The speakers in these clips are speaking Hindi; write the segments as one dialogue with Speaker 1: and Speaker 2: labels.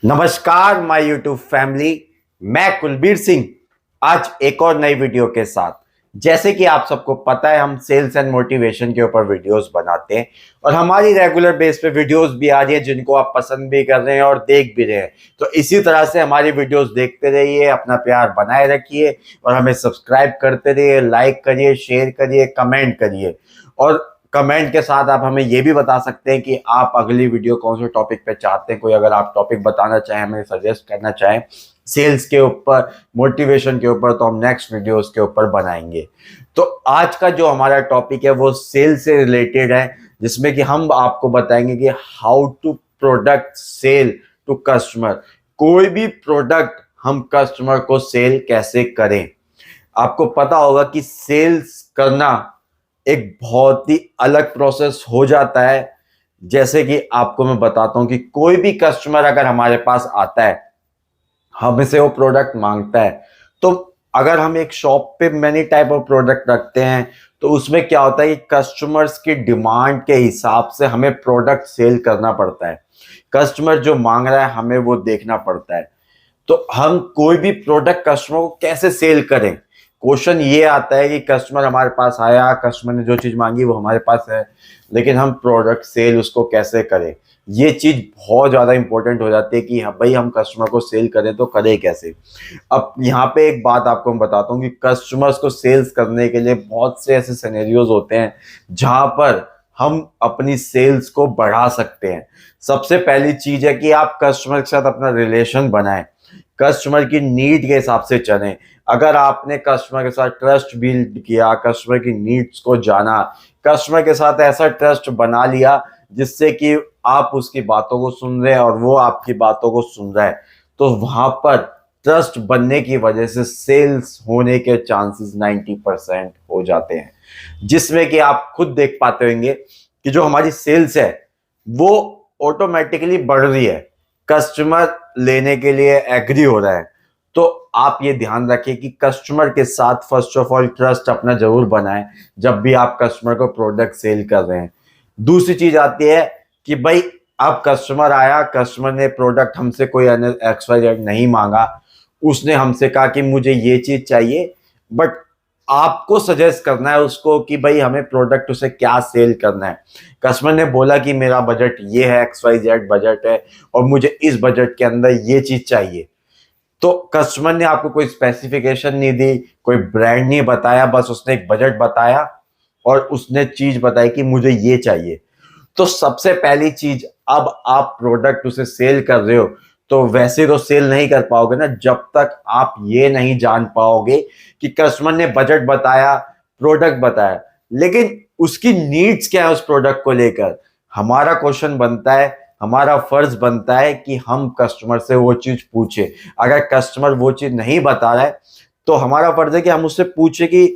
Speaker 1: नमस्कार माय यूट्यूब फैमिली। मैं कुलबीर सिंह आज एक और नई वीडियो के साथ। जैसे कि आप सबको पता है, हम सेल्स एंड मोटिवेशन के ऊपर वीडियोस बनाते हैं और हमारी रेगुलर बेस पे वीडियोस भी आ रही है जिनको आप पसंद भी कर रहे हैं और देख भी रहे हैं। तो इसी तरह से हमारी वीडियोस देखते रहिए, अपना प्यार बनाए रखिए और हमें सब्सक्राइब करते रहिए, लाइक करिए, शेयर करिए, कमेंट करिए। और कमेंट के साथ आप हमें ये भी बता सकते हैं कि आप अगली वीडियो कौन से टॉपिक पे चाहते हैं। कोई अगर आप टॉपिक बताना चाहें, हमें सजेस्ट करना चाहें सेल्स के ऊपर, मोटिवेशन के ऊपर, तो हम नेक्स्ट वीडियो उसके ऊपर बनाएंगे। तो आज का जो हमारा टॉपिक है वो सेल से रिलेटेड है, जिसमें कि हम आपको बताएंगे कि how to product sell to customer. कोई भी प्रोडक्ट हम कस्टमर को सेल कैसे करें। आपको पता होगा कि सेल्स करना एक बहुत ही अलग प्रोसेस हो जाता है। जैसे कि आपको मैं बताता हूं कि कोई भी कस्टमर अगर हमारे पास आता है, हमसे वो प्रोडक्ट मांगता है, तो अगर हम एक शॉप पे मैनी टाइप ऑफ प्रोडक्ट रखते हैं तो उसमें क्या होता है कि कस्टमर्स की डिमांड के हिसाब से हमें प्रोडक्ट सेल करना पड़ता है। कस्टमर जो मांग रहा है हमें वो देखना पड़ता है। तो हम कोई भी प्रोडक्ट कस्टमर को कैसे सेल करें। क्वेश्चन ये आता है कि कस्टमर हमारे पास आया, कस्टमर ने जो चीज मांगी वो हमारे पास है, लेकिन हम प्रोडक्ट सेल उसको कैसे करें। ये चीज बहुत ज्यादा इंपॉर्टेंट हो जाती है कि हाँ भाई, हम कस्टमर को सेल करें तो करें कैसे। अब यहाँ पे एक बात आपको मैं बताता हूँ कि कस्टमर्स को सेल्स करने के लिए बहुत से ऐसे सिनेरियोज होते हैं जहां पर हम अपनी सेल्स को बढ़ा सकते हैं। सबसे पहली चीज है कि आप कस्टमर के साथ अपना रिलेशन बनाएं, कस्टमर की नीड के हिसाब से चलें। अगर आपने कस्टमर के साथ ट्रस्ट बिल्ड किया, कस्टमर की नीड्स को जाना, कस्टमर के साथ ऐसा ट्रस्ट बना लिया जिससे कि आप उसकी बातों को सुन रहे हैं और वो आपकी बातों को सुन रहा है, तो वहां पर ट्रस्ट बनने की वजह से सेल्स होने के चांसेस 90% हो जाते हैं। जिसमें कि आप खुद देख पाते होंगे कि जो हमारी सेल्स है वो ऑटोमेटिकली बढ़ रही है, कस्टमर लेने के लिए एग्री हो रहा है। तो आप ये ध्यान रखें कि कस्टमर के साथ फर्स्ट ऑफ ऑल ट्रस्ट अपना जरूर बनाएं जब भी आप कस्टमर को प्रोडक्ट सेल कर रहे हैं। दूसरी चीज आती है कि भाई, अब कस्टमर आया, कस्टमर ने प्रोडक्ट हमसे कोई XYZ नहीं मांगा, उसने हमसे कहा कि मुझे ये चीज चाहिए, बट आपको सजेस्ट करना है उसको कि भाई हमें प्रोडक्ट उसे क्या सेल करना है। कस्टमर ने बोला कि मेरा बजट ये है, XYZ बजट है और मुझे इस बजट के अंदर ये चीज चाहिए। तो कस्टमर ने आपको कोई स्पेसिफिकेशन नहीं दी, कोई ब्रांड नहीं बताया, बस उसने एक बजट बताया और उसने चीज बताई कि मुझे ये चाहिए। तो सबसे पहली चीज, अब आप प्रोडक्ट उसे सेल कर रहे हो तो वैसे तो सेल नहीं कर पाओगे ना जब तक आप ये नहीं जान पाओगे कि कस्टमर ने बजट बताया, प्रोडक्ट बताया, लेकिन उसकी नीड्स क्या है उस प्रोडक्ट को लेकर। हमारा क्वेश्चन बनता है, हमारा फर्ज बनता है कि हम कस्टमर से वो चीज पूछे। अगर कस्टमर वो चीज नहीं बता रहा है तो हमारा फर्ज है कि हम उससे पूछे कि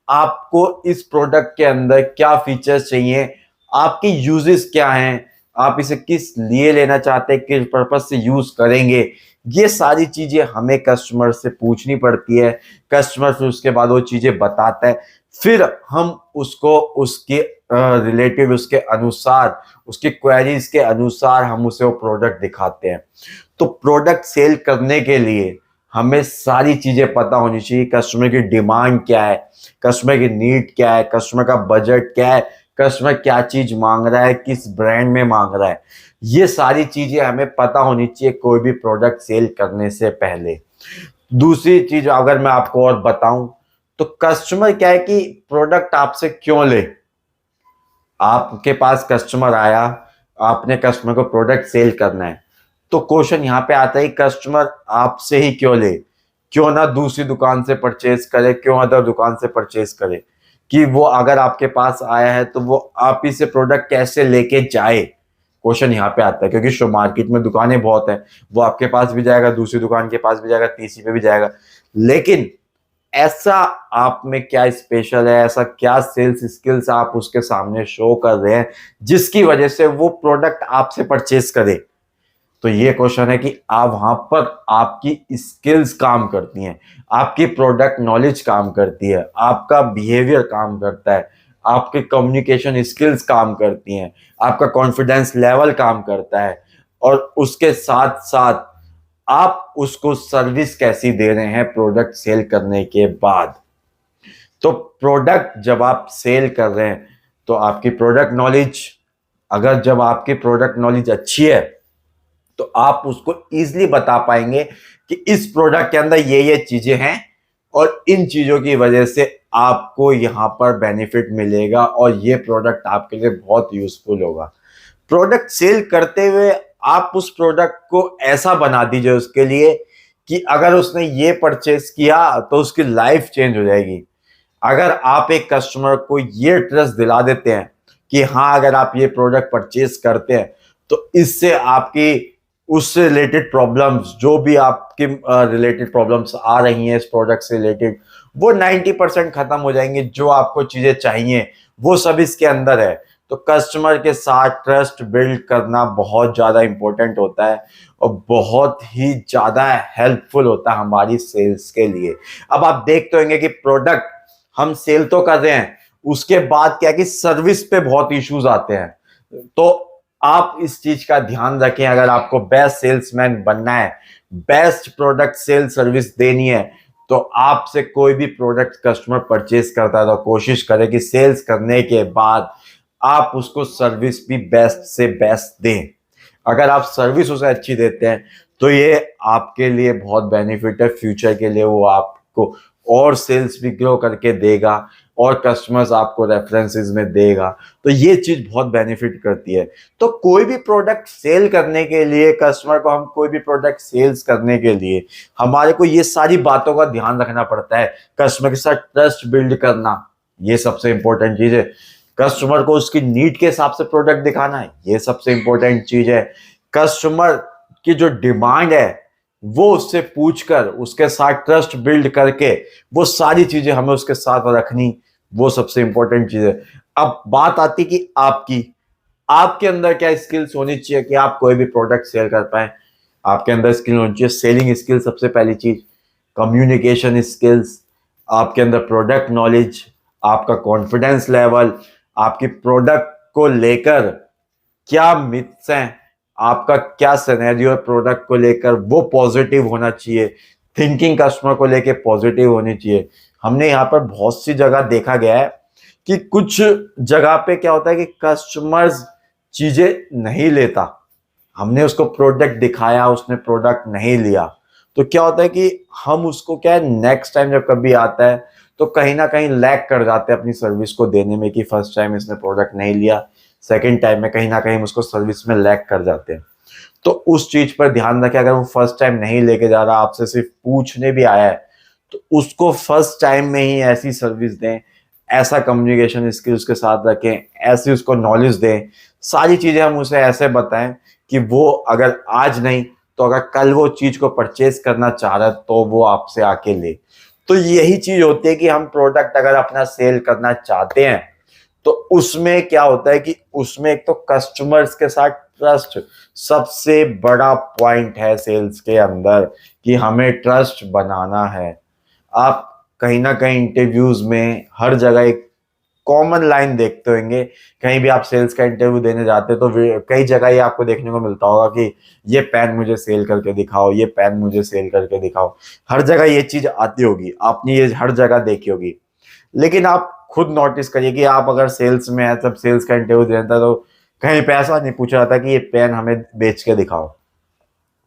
Speaker 1: आपको इस प्रोडक्ट के अंदर क्या फीचर्स चाहिए, आपकी यूजेस क्या हैं, आप इसे किस लिए लेना चाहते हैं, किस पर्पज से यूज करेंगे। ये सारी चीजें हमें कस्टमर से पूछनी पड़ती है। कस्टमर फिर उसके बाद वो चीजें बताता है, फिर हम उसको उसके रिलेटिव, उसके अनुसार, उसकी क्वेरीज के अनुसार हम उसे वो प्रोडक्ट दिखाते हैं। तो प्रोडक्ट सेल करने के लिए हमें सारी चीजें पता होनी चाहिए। कस्टमर की डिमांड क्या है, कस्टमर की नीड क्या है, कस्टमर का बजट क्या है, कस्टमर क्या चीज मांग रहा है, किस ब्रांड में मांग रहा है। ये सारी चीजें हमें पता होनी चाहिए कोई भी प्रोडक्ट सेल करने से पहले। दूसरी चीज अगर मैं आपको और बताऊं तो कस्टमर क्या है कि प्रोडक्ट आपसे क्यों ले। आपके पास कस्टमर आया, आपने कस्टमर को प्रोडक्ट सेल करना है, तो क्वेश्चन यहाँ पे आता है कस्टमर आपसे ही क्यों ले, क्यों ना दूसरी दुकान से परचेज करे, क्यों अदर दुकान से परचेज करे। कि वो अगर आपके पास आया है तो वो आप ही से प्रोडक्ट कैसे लेके जाए, क्वेश्चन यहाँ पे आता है। क्योंकि शो मार्केट में दुकानें बहुत है, वो आपके पास भी जाएगा, दूसरी दुकान के पास भी जाएगा, तीसरी पे भी जाएगा, लेकिन ऐसा आप में क्या स्पेशल है, ऐसा क्या सेल्स स्किल्स आप उसके सामने शो कर रहे हैं जिसकी वजह से वो प्रोडक्ट आपसे परचेज करे। तो ये क्वेश्चन है कि आप वहां पर आपकी स्किल्स काम करती हैं, आपकी प्रोडक्ट नॉलेज काम करती है, आपका बिहेवियर काम करता है, आपके कम्युनिकेशन स्किल्स काम करती हैं, आपका कॉन्फिडेंस लेवल काम करता है, और उसके साथ साथ आप उसको सर्विस कैसी दे रहे हैं प्रोडक्ट सेल करने के बाद। तो प्रोडक्ट जब आप सेल कर रहे हैं तो आपकी प्रोडक्ट नॉलेज, अगर जब आपकी प्रोडक्ट नॉलेज अच्छी है तो आप उसको इजीली बता पाएंगे कि इस प्रोडक्ट के अंदर ये चीजें हैं और इन चीजों की वजह से आपको यहां पर बेनिफिट मिलेगा और ये प्रोडक्ट आपके लिए बहुत यूजफुल होगा। प्रोडक्ट सेल करते हुए आप उस प्रोडक्ट को ऐसा बना दीजिए उसके लिए कि अगर उसने ये परचेस किया तो उसकी लाइफ चेंज हो जाएगी। अगर आप एक कस्टमर को ये ट्रस्ट दिला देते हैं कि हाँ, अगर आप ये प्रोडक्ट परचेज करते हैं तो इससे आपकी उससे रिलेटेड प्रॉब्लम्स, जो भी आपकी रिलेटेड प्रॉब्लम्स आ रही हैं इस प्रोडक्ट से रिलेटेड, वो 90% खत्म हो जाएंगे। जो आपको चीजें चाहिए वो सब इसके अंदर है। तो कस्टमर के साथ ट्रस्ट बिल्ड करना बहुत ज्यादा इंपॉर्टेंट होता है और बहुत ही ज्यादा हेल्पफुल होता है हमारी सेल्स के लिए। अब आप देखते होंगे कि प्रोडक्ट हम सेल तो कर रहे हैं, उसके बाद क्या कि सर्विस पे बहुत इश्यूज आते हैं। तो आप इस चीज का ध्यान रखें। अगर आपको बेस्ट सेल्समैन बनना है, बेस्ट प्रोडक्ट सेल सर्विस देनी है, तो आपसे कोई भी प्रोडक्ट कस्टमर परचेज करता है तो कोशिश करें कि सेल्स करने के बाद आप उसको सर्विस भी बेस्ट से बेस्ट दें। अगर आप सर्विस उसे अच्छी देते हैं तो ये आपके लिए बहुत बेनिफिट है फ्यूचर के लिए। वो आपको और सेल्स भी ग्रो करके देगा और कस्टमर्स आपको रेफरेंसेस में देगा। तो ये चीज बहुत बेनिफिट करती है। तो कोई भी प्रोडक्ट सेल करने के लिए, कस्टमर को हम कोई भी प्रोडक्ट सेल्स करने के लिए हमारे को ये सारी बातों का ध्यान रखना पड़ता है। कस्टमर के साथ ट्रस्ट बिल्ड करना, ये सबसे इंपॉर्टेंट चीज है। कस्टमर को उसकी नीड के हिसाब से प्रोडक्ट दिखाना है, ये सबसे इंपॉर्टेंट चीज है। कस्टमर की जो डिमांड है वो उससे पूछकर उसके साथ ट्रस्ट बिल्ड करके वो सारी चीजें हमें उसके साथ रखनी, वो सबसे इंपॉर्टेंट चीज है। अब बात आती कि आपके अंदर क्या स्किल्स होनी चाहिए कि आप कोई भी प्रोडक्ट सेल कर पाए। आपके अंदर स्किल होनी चाहिए सेलिंग स्किल, सबसे पहली चीज, कम्युनिकेशन स्किल्स, आपके अंदर प्रोडक्ट नॉलेज, आपका कॉन्फिडेंस लेवल, आपकी प्रोडक्ट को लेकर क्या मिथ्स हैं, आपका क्या सिनेरियो है प्रोडक्ट को लेकर, वो पॉजिटिव होना चाहिए। थिंकिंग कस्टमर को लेकर पॉजिटिव होनी चाहिए। हमने यहाँ पर बहुत सी जगह देखा गया है कि कुछ जगह पे क्या होता है कि कस्टमर्स चीजें नहीं लेता, हमने उसको प्रोडक्ट दिखाया, उसने प्रोडक्ट नहीं लिया, तो क्या होता है कि हम उसको क्या है, नेक्स्ट टाइम जब कभी आता है तो कहीं ना कहीं लैग कर जाते हैं अपनी सर्विस को देने में कि फर्स्ट टाइम इसने प्रोडक्ट नहीं लिया, सेकंड टाइम में कहीं ना कहीं उसको सर्विस में लैग कर जाते हैं। तो उस चीज पर ध्यान रखें। अगर वो फर्स्ट टाइम नहीं लेके जा रहा, आपसे सिर्फ पूछने भी आया है, तो उसको फर्स्ट टाइम में ही ऐसी सर्विस दें, ऐसा कम्युनिकेशन स्किल उसके साथ रखें, ऐसी उसको नॉलेज दें, सारी चीजें हम उसे ऐसे बताएं कि वो अगर आज नहीं तो अगर कल वो चीज को परचेज करना चाह रहा है तो वो आपसे आके ले। तो यही चीज होती है कि हम प्रोडक्ट अगर अपना सेल करना चाहते हैं तो उसमें क्या होता है कि उसमें एक तो कस्टमर्स के साथ ट्रस्ट सबसे बड़ा पॉइंट है सेल्स के अंदर, कि हमें ट्रस्ट बनाना है। आप कहीं ना कहीं इंटरव्यूज में हर जगह एक कॉमन लाइन देखते होंगे, कहीं भी आप सेल्स का इंटरव्यू देने जाते हैं तो कई जगह ये आपको देखने को मिलता होगा कि ये पेन मुझे सेल करके दिखाओ, ये पेन मुझे सेल करके दिखाओ। हर जगह ये चीज आती होगी, आपने ये हर जगह देखी होगी। लेकिन आप खुद नोटिस करिए कि आप अगर सेल्स में है, तब सेल्स का इंटरव्यू दे रहा था तो कहीं पे ऐसा नहीं पूछा जाता कि ये पेन हमें बेच के दिखाओ,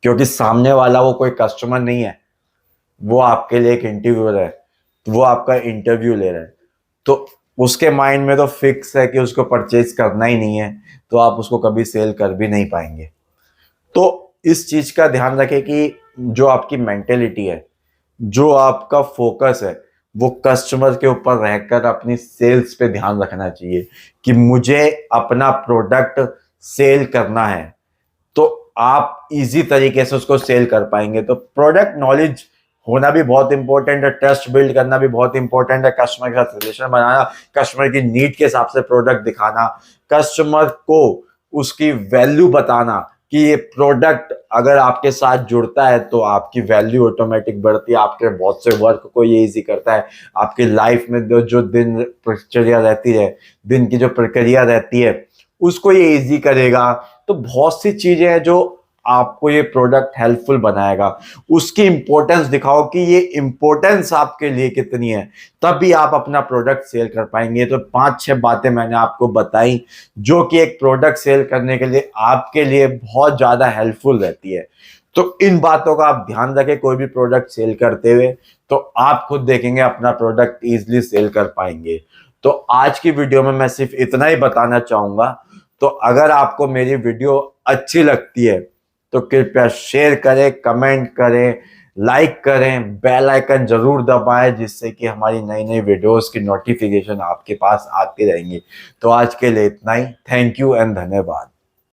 Speaker 1: क्योंकि सामने वाला वो कोई कस्टमर नहीं है, वो आपके लिए एक इंटरव्यूअर है, वो आपका इंटरव्यू ले रहा है। तो उसके माइंड में तो फिक्स है कि उसको परचेज करना ही नहीं है, तो आप उसको कभी सेल कर भी नहीं पाएंगे। तो इस चीज का ध्यान रखें कि जो आपकी मेंटेलिटी है, जो आपका फोकस है, वो कस्टमर के ऊपर रहकर अपनी सेल्स पे ध्यान रखना चाहिए कि मुझे अपना प्रोडक्ट सेल करना है। तो आप इजी तरीके से उसको सेल कर पाएंगे। तो प्रोडक्ट नॉलेज होना भी बहुत इंपॉर्टेंट है, ट्रस्ट बिल्ड करना भी बहुत इंपॉर्टेंट है, कस्टमर के साथ रिलेशन बनाना, कस्टमर की नीड के हिसाब से प्रोडक्ट दिखाना, कस्टमर को उसकी वैल्यू बताना कि ये प्रोडक्ट अगर आपके साथ जुड़ता है तो आपकी वैल्यू ऑटोमेटिक बढ़ती है, आपके बहुत से वर्क को ये इजी करता है, आपकी लाइफ में जो दिन प्रक्रिया रहती है, दिन की जो प्रक्रिया रहती है उसको ये इजी करेगा। तो बहुत सी चीजें हैं जो आपको ये प्रोडक्ट हेल्पफुल बनाएगा। उसकी इंपॉर्टेंस दिखाओ कि ये इंपॉर्टेंस आपके लिए कितनी है, तभी आप अपना प्रोडक्ट सेल कर पाएंगे। तो 5-6 बातें मैंने आपको बताई जो कि एक प्रोडक्ट सेल करने के लिए आपके लिए बहुत ज्यादा हेल्पफुल रहती है। तो इन बातों का आप ध्यान रखें कोई भी प्रोडक्ट सेल करते हुए, तो आप खुद देखेंगे अपना प्रोडक्ट इजीली सेल कर पाएंगे। तो आज की वीडियो में मैं सिर्फ इतना ही बताना चाहूंगा। तो अगर आपको मेरी वीडियो अच्छी लगती है तो कृपया शेयर करें, कमेंट करें, लाइक करें, बेल आइकन जरूर दबाएं, जिससे कि हमारी नई नई वीडियोस की नोटिफिकेशन आपके पास आती रहेंगी। तो आज के लिए इतना ही। थैंक यू एंड धन्यवाद।